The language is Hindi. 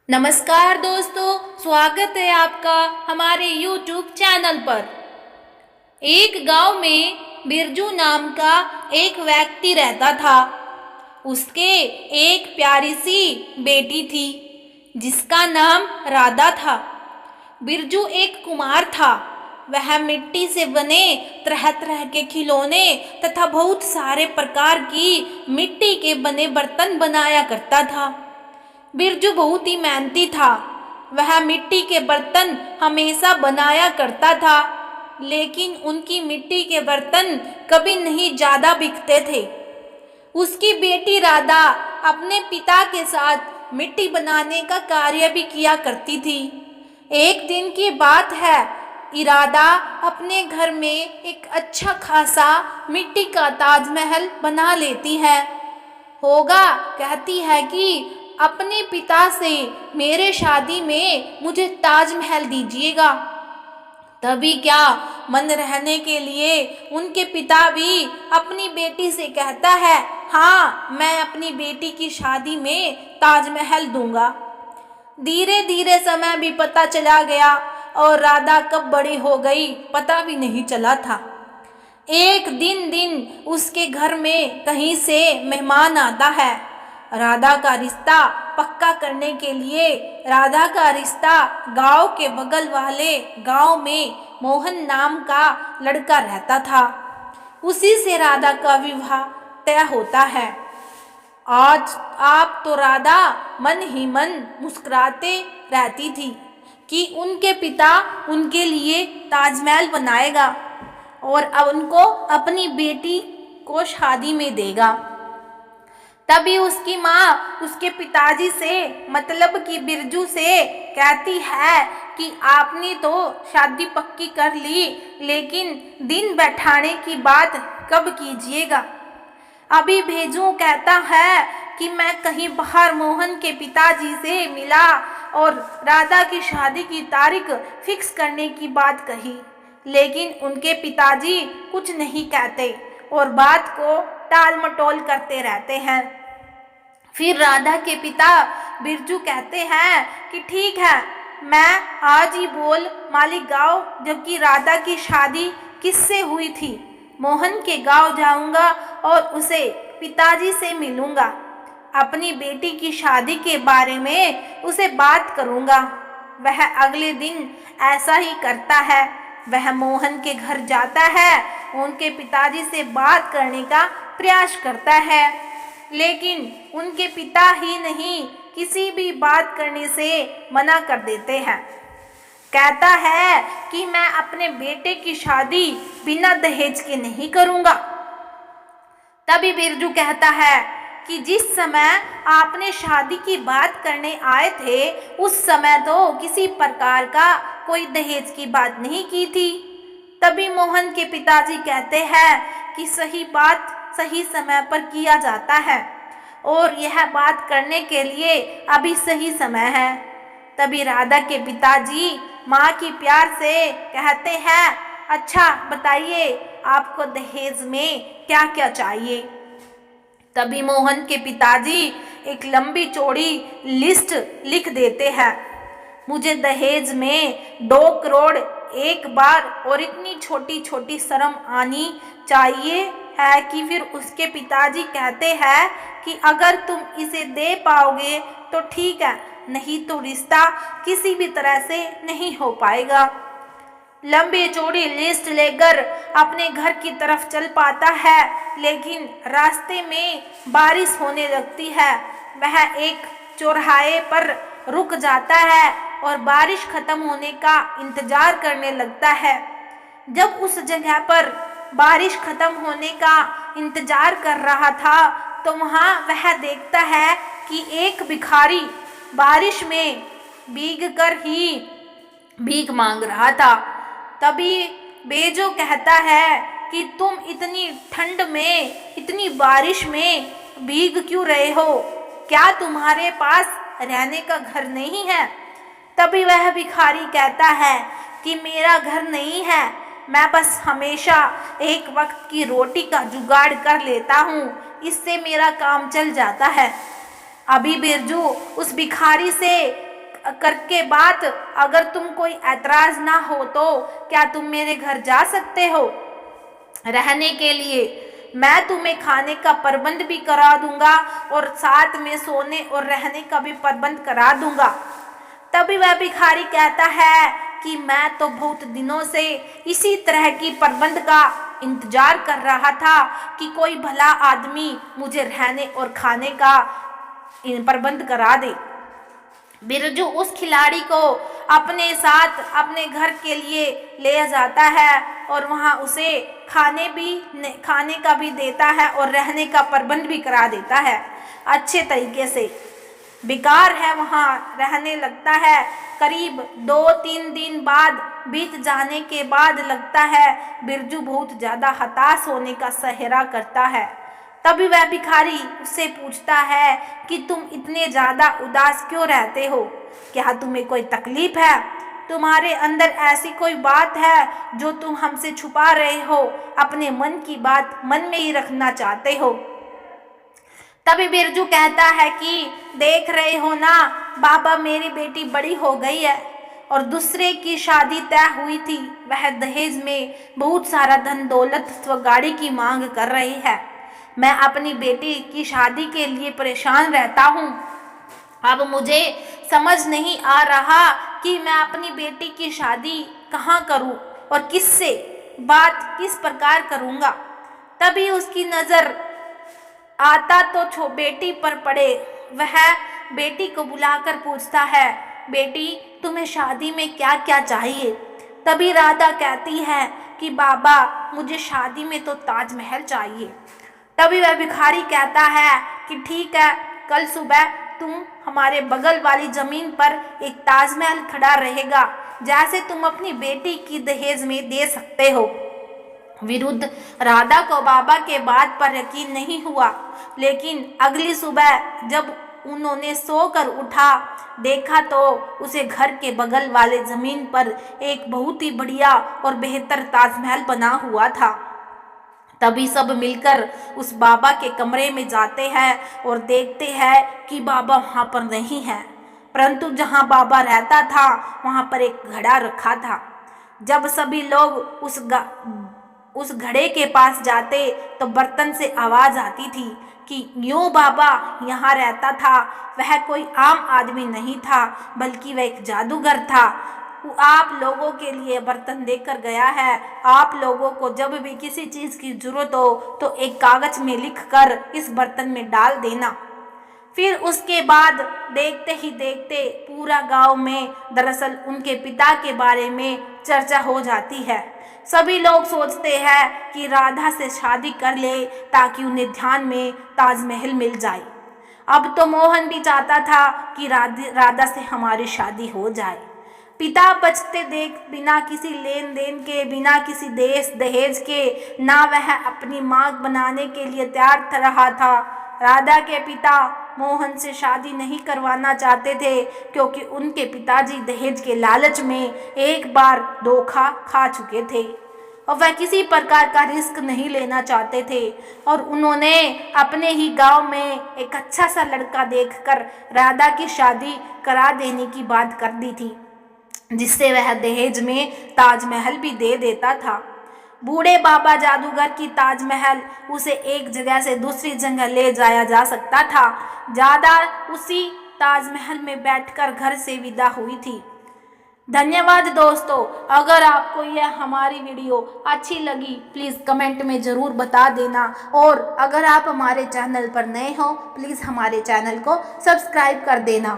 नमस्कार दोस्तों, स्वागत है आपका हमारे YouTube चैनल पर। एक गांव में बिरजू नाम का एक व्यक्ति रहता था। उसके एक प्यारी सी बेटी थी जिसका नाम राधा था। बिरजू एक कुम्हार था। वह मिट्टी से बने तरह तरह के खिलौने तथा बहुत सारे प्रकार की मिट्टी के बने बर्तन बनाया करता था। बिरजू बहुत ही मेहनती था। वह मिट्टी के बर्तन हमेशा बनाया करता था, लेकिन उनकी मिट्टी के बर्तन कभी नहीं ज़्यादा बिकते थे। उसकी बेटी राधा अपने पिता के साथ मिट्टी बनाने का कार्य भी किया करती थी। एक दिन की बात है, इरादा अपने घर में एक अच्छा खासा मिट्टी का ताजमहल बना लेती है। होगा कहती है कि अपने पिता से मेरे शादी में मुझे ताजमहल दीजिएगा। तभी क्या, मन रहने के लिए उनके पिता भी अपनी बेटी से कहता है, हाँ मैं अपनी बेटी की शादी में ताजमहल दूंगा। धीरे धीरे समय भी पता चला गया और राधा कब बड़ी हो गई पता भी नहीं चला था। एक दिन उसके घर में कहीं से मेहमान आता है। राधा का रिश्ता पक्का करने के लिए राधा का रिश्ता गांव के बगल वाले गांव में मोहन नाम का लड़का रहता था। उसी से राधा का विवाह तय होता है। आज आप तो राधा मन ही मन मुस्कुराते रहती थी कि उनके पिता उनके लिए ताजमहल बनाएगा और अब उनको अपनी बेटी को शादी में देगा। तभी उसकी माँ उसके पिताजी से मतलब कि बिरजू से कहती है कि आपने तो शादी पक्की कर ली, लेकिन दिन बैठाने की बात कब कीजिएगा। अभी भेजू कहता है कि मैं कहीं बाहर मोहन के पिताजी से मिला और राधा की शादी की तारीख फिक्स करने की बात कही, लेकिन उनके पिताजी कुछ नहीं कहते और बात को टाल मटोल करते रहते हैं। फिर राधा के पिता बिरजू कहते हैं कि ठीक है, मैं आज ही बोल मालिक गाँव, जबकि राधा की शादी किससे हुई थी, मोहन के गांव जाऊंगा और उसे पिताजी से मिलूंगा। अपनी बेटी की शादी के बारे में उसे बात करूंगा। वह अगले दिन ऐसा ही करता है। वह मोहन के घर जाता है, उनके पिताजी से बात करने का प्रयास करता है, लेकिन उनके पिता ही नहीं किसी भी बात करने से मना कर देते हैं। कहता है कि मैं अपने बेटे की शादी बिना दहेज के नहीं करूंगा। तभी बिरजू कहता है कि जिस समय आपने शादी की बात करने आए थे उस समय तो किसी प्रकार का कोई दहेज की बात नहीं की थी। तभी मोहन के पिताजी कहते हैं कि सही बात सही समय पर किया जाता है और यह बात करने के लिए अभी सही समय है। तभी राधा के पिताजी माँ की प्यार से कहते हैं, अच्छा बताइए आपको दहेज में क्या क्या चाहिए। तभी मोहन के पिताजी एक लंबी चौड़ी लिस्ट लिख देते हैं। मुझे दहेज में 2 करोड़ एक बार और इतनी छोटी छोटी शर्म आनी चाहिए है कि फिर उसके पिताजी कहते हैं कि अगर तुम इसे दे पाओगे तो ठीक है, नहीं तो रिश्ता किसी भी तरह से नहीं हो पाएगा। लंबी चौड़ी लिस्ट लेकर अपने घर की तरफ चल पाता है, लेकिन रास्ते में बारिश होने लगती है। वह एक चौराहे पर रुक जाता है और बारिश खत्म होने का इंतजार करने लगता है। जब उस जगह पर बारिश खत्म होने का इंतजार कर रहा था तो वहाँ वह देखता है कि एक भिखारी बारिश में भीग कर ही भीख मांग रहा था। तभी बेजो कहता है कि तुम इतनी ठंड में इतनी बारिश में भीग क्यों रहे हो, क्या तुम्हारे पास रहने का घर नहीं है। तभी वह भिखारी कहता है कि मेरा घर नहीं है, मैं बस हमेशा एक वक्त की रोटी का जुगाड़ कर लेता हूँ, इससे मेरा काम चल जाता है। अभी बिरजू उस भिखारी से करके बाद अगर तुम कोई ऐतराज ना हो तो क्या तुम मेरे घर जा सकते हो रहने के लिए? मैं तुम्हें खाने का प्रबंध भी करा दूंगा और साथ में सोने और रहने का भी प्रबंध करा दूंगा। तभी वह भिखारी कहता है कि मैं तो बहुत दिनों से इसी तरह की प्रबंध का इंतजार कर रहा था कि कोई भला आदमी मुझे रहने और खाने का प्रबंध करा दे। बिरजू उस खिलाड़ी को अपने साथ अपने घर के लिए ले जाता है और वहाँ उसे खाने का भी देता है और रहने का प्रबंध भी करा देता है अच्छे तरीके से। बेकार है वहाँ रहने लगता है। करीब 2-3 दिन बाद बीत जाने के बाद लगता है बिरजू बहुत ज़्यादा हताश होने का सहारा करता है। तभी वह भिखारी उससे पूछता है कि तुम इतने ज़्यादा उदास क्यों रहते हो? क्या तुम्हें कोई तकलीफ है? तुम्हारे अंदर ऐसी कोई बात है जो तुम हमसे छुपा रहे हो? अपने मन की बात मन में ही रखना चाहते हो? तभी बिरजू कहता है कि देख रहे हो ना बाबा, मेरी बेटी बड़ी हो गई है और दूसरे की शादी तय हुई थी। वह दहेज में बहुत सारा धन दौलत व गाड़ी की मांग कर रही है। मैं अपनी बेटी की शादी के लिए परेशान रहता हूँ। अब मुझे समझ नहीं आ रहा कि मैं अपनी बेटी की शादी कहाँ करूँ और किससे बात किस प्रकार करूँगा। तभी उसकी नज़र आता तो बेटी पर पड़े। वह बेटी को बुलाकर पूछता है, बेटी तुम्हें शादी में क्या क्या चाहिए? तभी राधा कहती है कि बाबा, मुझे शादी में तो ताजमहल चाहिए। तभी वह भिखारी कहता है कि ठीक है, कल सुबह तुम हमारे बगल वाली जमीन पर एक ताजमहल खड़ा रहेगा, जैसे तुम अपनी बेटी की दहेज में दे सकते हो। विरुद्ध राधा को बाबा के बात पर यकीन नहीं हुआ, लेकिन अगली सुबह जब उन्होंने सोकर उठा देखा तो उसे घर के बगल वाले जमीन पर एक बहुत ही बढ़िया और बेहतर ताजमहल बना हुआ था। तभी सब मिलकर उस बाबा के कमरे में जाते हैं और देखते हैं कि बाबा वहाँ पर नहीं है, परंतु जहाँ बाबा रहता था वहाँ पर एक घड़ा रखा था। जब सभी लोग उस घड़े के पास जाते तो बर्तन से आवाज़ आती थी कि यूँ बाबा यहाँ रहता था। वह कोई आम आदमी नहीं था, बल्कि वह एक जादूगर था। वो आप लोगों के लिए बर्तन देकर गया है। आप लोगों को जब भी किसी चीज़ की ज़रूरत हो तो एक कागज़ में लिखकर इस बर्तन में डाल देना। फिर उसके बाद देखते ही देखते पूरा गांव में दरअसल उनके पिता के बारे में चर्चा हो जाती है। सभी लोग सोचते हैं कि राधा से शादी कर ले ताकि उन्हें ध्यान में ताजमहल मिल जाए। अब तो मोहन भी चाहता था कि राधा से हमारी शादी हो जाए। पिता बचते देख बिना किसी लेन देन के, बिना किसी दहेज के, ना वह अपनी मांग बनाने के लिए तैयार रहा था। राधा के पिता मोहन से शादी नहीं करवाना चाहते थे, क्योंकि उनके पिताजी दहेज के लालच में एक बार धोखा खा चुके थे और वह किसी प्रकार का रिस्क नहीं लेना चाहते थे। और उन्होंने अपने ही गांव में एक अच्छा सा लड़का देखकर राधा की शादी करा देने की बात कर दी थी, जिससे वह दहेज में ताजमहल भी दे देता था। बूढ़े बाबा जादूगर की ताजमहल उसे एक जगह से दूसरी जगह ले जाया जा सकता था। ज़्यादा उसी ताजमहल में बैठकर घर से विदा हुई थी। धन्यवाद दोस्तों। अगर आपको यह हमारी वीडियो अच्छी लगी प्लीज़ कमेंट में ज़रूर बता देना, और अगर आप हमारे चैनल पर नए हो प्लीज़ हमारे चैनल को सब्सक्राइब कर देना।